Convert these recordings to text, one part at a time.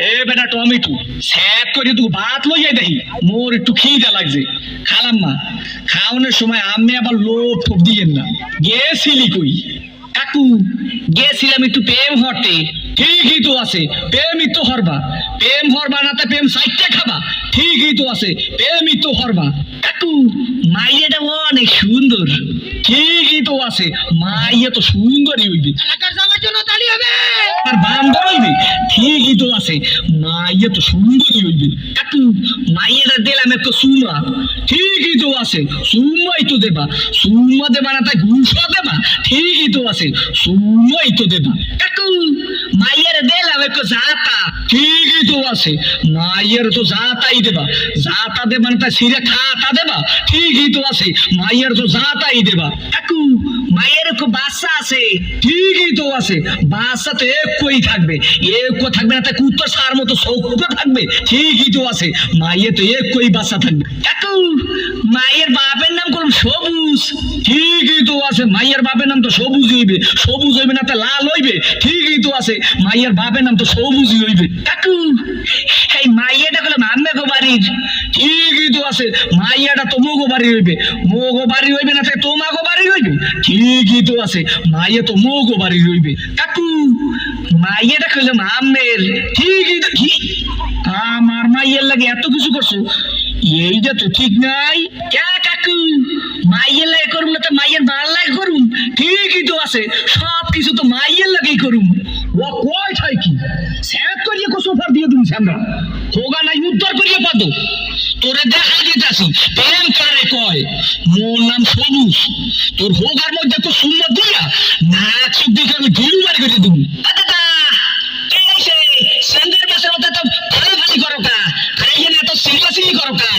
এ বেটা tomato sap করে তুই ভাত লইয়া দেখি মোর একটু খিদা লাগছে খালাম মা খাওয়ানোর সময় আমি আবার লোভ ঠোপ দিয়েন না গেছিলি কই কাকু গেছিলাম একটু প্রেম হরতে ঠিকই তো আছে প্রেমই তো হরবা প্রেম হরবা না তা প্রেম সাইটটা খাবা ঠিকই তো আছে প্রেমই তো হরবা কাকু মাইয়াটা অনেক সুন্দর ঠিকই তো আছে মাইয়া তো সুন্দরই হইবে এলাকার যাওয়ার জন্য দাঁড়িয়ে হবে আর বান্দর হইবে ঠিকই তো আছে মাইয়া তো সুন্দরই হইবে কাকু মাইয়াটা দিলাম একটু সুমা ঠিকই তো আছে সুমাই তো দেবা সুমা দেবা না তাই ঘুষা দেবা ঠিকই তো আছে সুমাই তো দেবা কাকু মাইয়ার দিলাম একটু জাতা ঠিকই তো আছে মাইয়ার তো জাতাই দেবা জাতা দেবা না তাই সিরে খাতা দেবা ঠিকই তো আছে মাইয়ার তো জাতাই দেবা কাকু মায়ের একটু বাচ্চা আছে ঠিকই তো আছে বাচ্চা তো একই থাকবে একই থাকবে না তাই কুত্তার সার মতো সৌক্য থাকবে ঠিকই তো আছে মায়ের তো একই বাচ্চা থাকবে কাকু মায়ের বাপের নাম করুন সবুজ ঠিকই তো আছে মায়ের বাপের নাম তো সবুজ হইবে সবুজ হইবে না তা লাল হইবে ঠিকই তো আছে মায়ের বাপের নাম তো সবুজই হইবে কাকু এই মাইয়াটা করলাম আম্মেগো বাড়ির ঠিকই তো আছে মাইয়াটা তো মোগো বাড়ি হইবে মোগো বাড়ি হইবে না তাই তোমাগো বাড়ি হইবে ঠিকই তো আছে মাইয়া তো মোগো বাড়ি হইবে কাকু মাইয়াটা করলাম আম্মের ঠিকই তো কি আমার মাইয়ের লাগে এত কিছু করছো এইটা তো ঠিক নাই কে কাকু মাইয়ের লাগে করুম না তো মাইয়ের বার লাগে করুম ঠিকই তো আছে সব কিছু তো মাইয়ের লাগেই করুম ও কয় ঠাই কি স্যাপ করিয়ে কো সোফার দিয়ে তুমি আমরা হোগা নাই উদ্ধার করিয়ে পাদো তোরে দেখা দিতাছি প্রেম কারে কয় মোর নাম সবুজ তোর হোগার মধ্যে তো সুন্দর দিয়া নাক চোখ দিকে আমি গিলু বাড়ি করে দেবো দাদা কে সে সন্ধ্যের মাসের মধ্যে তো ভালো ভালো করো কা আর এই না তো সিরিয়াসলি করো কা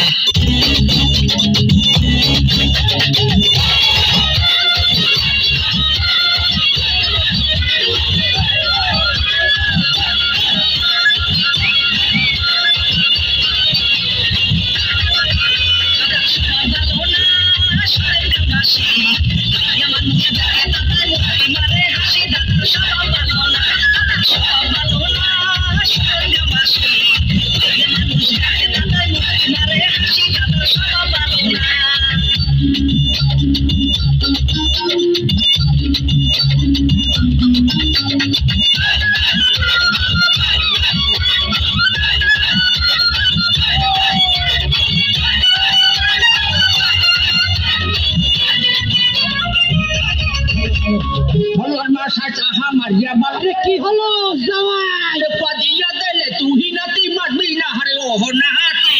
কি হলো জামাই পাদিয়া দিলে তুই নাতি মারবি না হারে ওহ না হাতি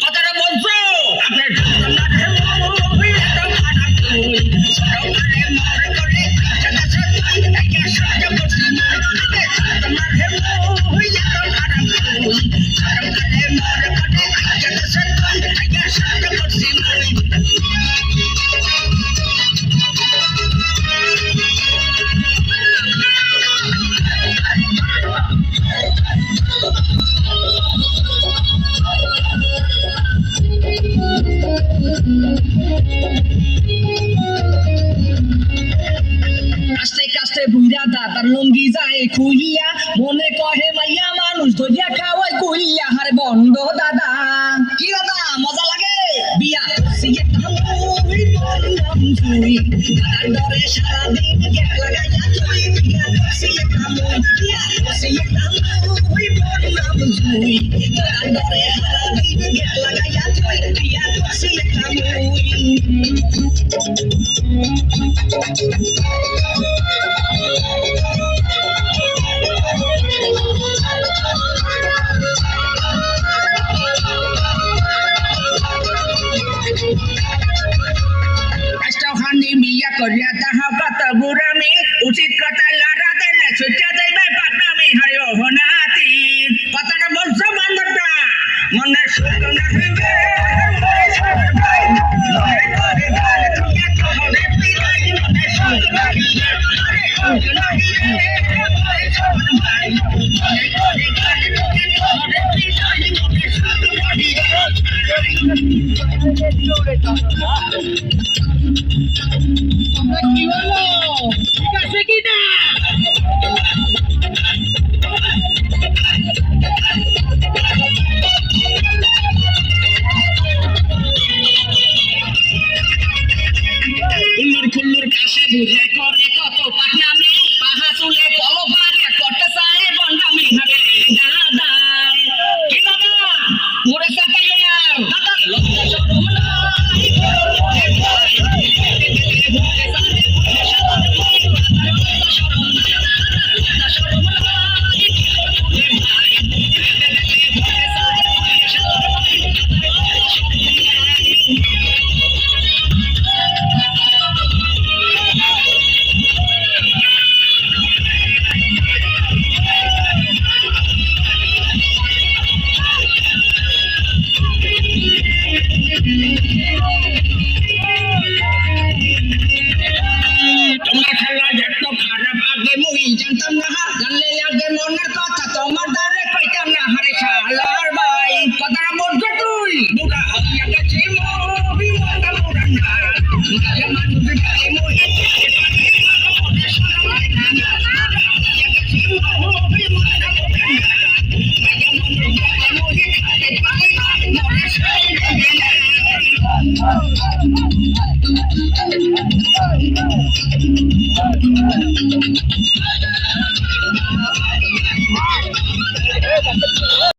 কথাটা বলছো আপনার আস্তে কাস্তে বুইরা দাদার লঙ্গি যায় খুইয়া মনে কহে মাইয়া মানুষ ধরিয়া খাওয়াই কইয়া হারে বন্ধ দাদা কি দাদা মজা লাগে বিয়া সিয়ে তামুই বললাম তুই দাদার ডরে সারাদিন গেল লাগাইয়া তুই বিয়া সিয়ে তামুই বললাম তুই দাদার ডরে সারাদিন গেল লাগাইয়া তুই বিয়া সিয়ে তামুই মিয়া করিয়া তাহা কত বুড়ামি উচিত কথা লড়া দিলে ছুটে যাইবে পাটনামি হারে অহনাতি কথাটা বলছো বান্ধবটা মনে সুখ না হইবে কি হলো ঠিক আছে কি না